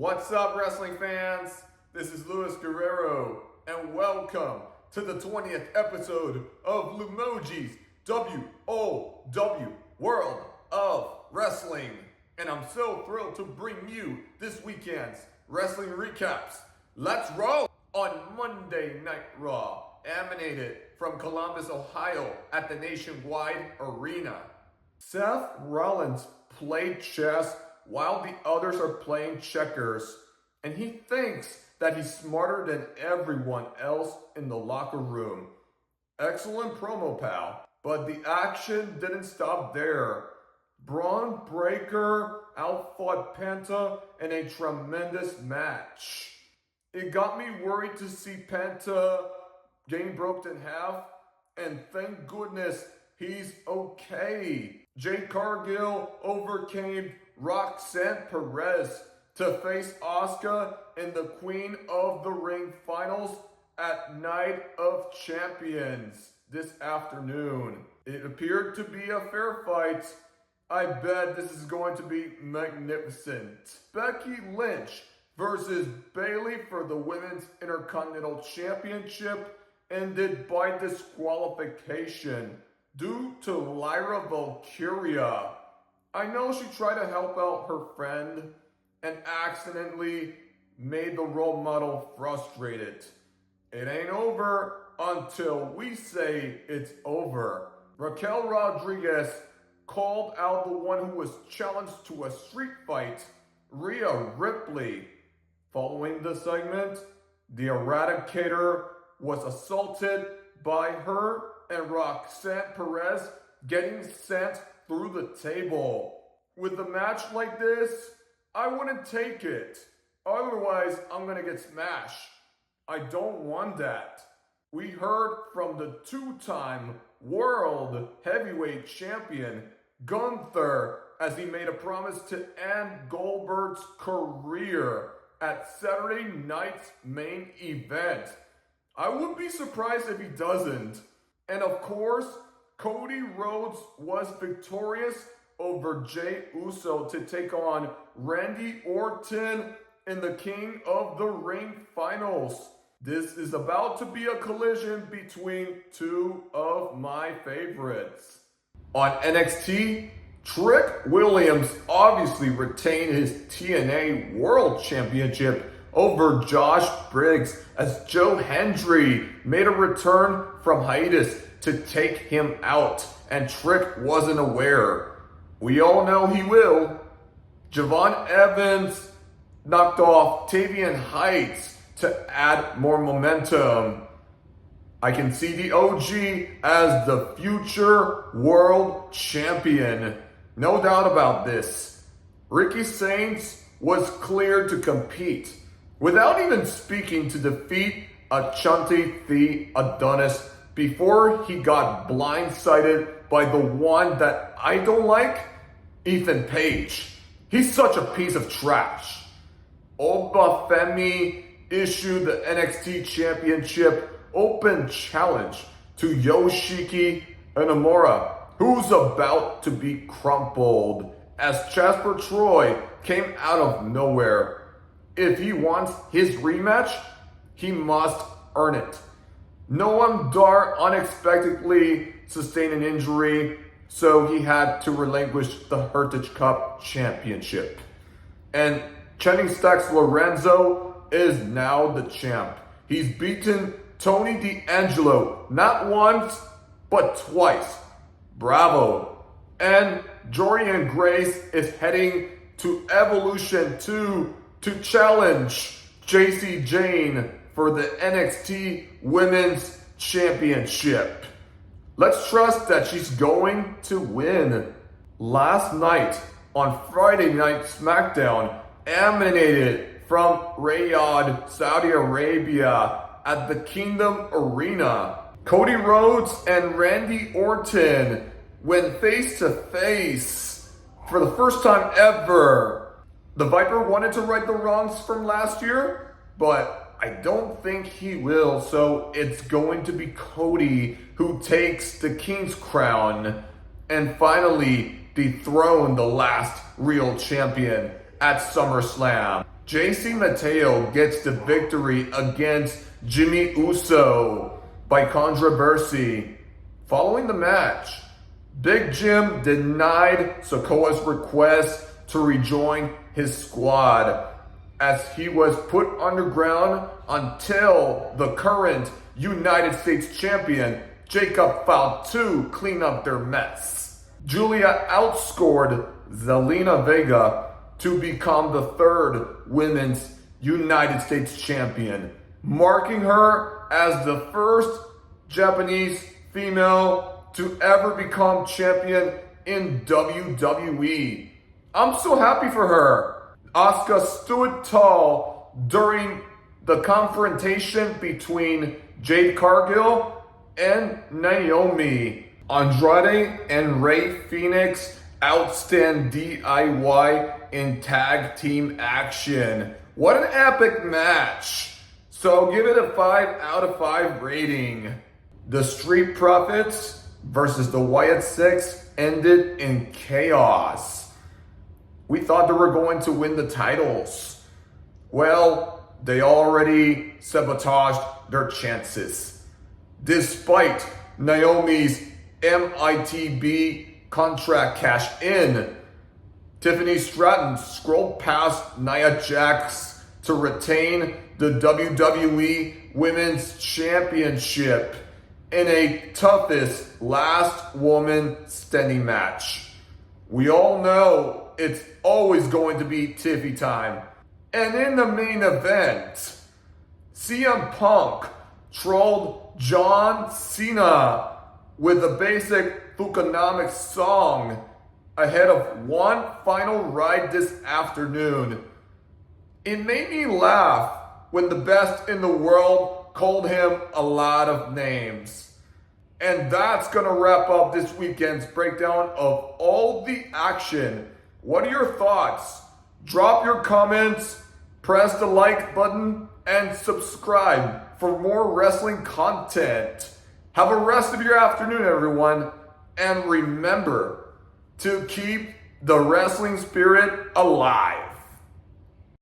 What's up, wrestling fans? This is Luis Guerrero, and welcome to the 20th episode of Lumoji's WOW World of Wrestling. And I'm so thrilled to bring you this weekend's wrestling recaps. Let's roll! On Monday Night Raw, emanated from Columbus, Ohio at the Nationwide Arena. Seth Rollins played chess while the others are playing checkers, and he thinks that he's smarter than everyone else in the locker room. Excellent promo, pal. But the action didn't stop there. Braun Breaker outfought Penta in a tremendous match. It got me worried to see Penta getting broke in half, and thank goodness he's okay. Jade Cargill overcame Roxanne Perez to face Asuka in the Queen of the Ring finals at Night of Champions this afternoon. It appeared to be a fair fight. I bet this is going to be magnificent. Becky Lynch versus Bayley for the Women's Intercontinental Championship ended by disqualification due to Lyra Valkyria. I know she tried to help out her friend and accidentally made the role model frustrated. It ain't over until we say it's over. Raquel Rodriguez called out the one who was challenged to a street fight, Rhea Ripley. Following the segment, the Eradicator was assaulted by her and Roxanne Perez getting sent through the table. With a match like this, I wouldn't take it. Otherwise, I'm gonna get smashed. I don't want that. We heard from the two-time World Heavyweight Champion, Gunther, as he made a promise to end Goldberg's career at Saturday night's main event. I would be surprised if he doesn't. And of course, Cody Rhodes was victorious over Jey Uso to take on Randy Orton in the King of the Ring finals. This is about to be a collision between two of my favorites. On NXT, Trick Williams obviously retained his TNA World Championship over Josh Briggs as Joe Hendry made a return from hiatus to take him out, and Trick wasn't aware. We all know he will. Javon Evans knocked off Tavian Heights to add more momentum. I can see the OG as the future world champion. No doubt about this. Ricky Saints was cleared to compete without even speaking to defeat Achante the Adonis before he got blindsided by the one that I don't like, Ethan Page. He's such a piece of trash. Obafemi issued the NXT Championship Open Challenge to Yoshiki Inamura, who's about to be crumpled, as Jasper Troy came out of nowhere. If he wants his rematch, he must earn it. Noam Dar unexpectedly sustained an injury, so he had to relinquish the Heritage Cup Championship. And Channing Stacks Lorenzo is now the champ. He's beaten Tony D'Angelo not once, but twice. Bravo. And Jorian Grace is heading to Evolution 2 to challenge JC Jane for the NXT Women's Championship. Let's trust that she's going to win. Last night on Friday Night SmackDown emanated from Riyadh, Saudi Arabia at the Kingdom Arena. Cody Rhodes and Randy Orton went face to face for the first time ever. The Viper wanted to right the wrongs from last year, but I don't think he will, so it's going to be Cody who takes the King's crown and finally dethrone the last real champion at SummerSlam. JC Mateo gets the victory against Jimmy Uso by controversy. Following the match, Big Jim denied Sikoa's request to rejoin his squad as he was put underground until the current United States champion Jacob Fatu clean up their mess. Julia outscored Zelina Vega to become the third women's United States champion, marking her as the first Japanese female to ever become champion in WWE. I'm so happy for her. Asuka stood tall during the confrontation between Jade Cargill and Naomi. Andrade and Rey Fenix outstand DIY in tag team action. What an epic match. So I'll give it a 5 out of 5 rating. The Street Profits versus the Wyatt Six ended in chaos. We thought they were going to win the titles. Well, they already sabotaged their chances. Despite Naomi's MITB contract cash in, Tiffany Stratton scrolled past Nia Jax to retain the WWE Women's Championship in a toughest last woman standing match. We all know it's always going to be Tiffy time. And in the main event, CM Punk trolled John Cena with a basic Fukunomics song ahead of one final ride this afternoon. It made me laugh when the best in the world called him a lot of names. And that's gonna wrap up this weekend's breakdown of all the action. What are your thoughts? Drop your comments, press the like button, and subscribe for more wrestling content. Have a rest of your afternoon, everyone. And remember to keep the wrestling spirit alive.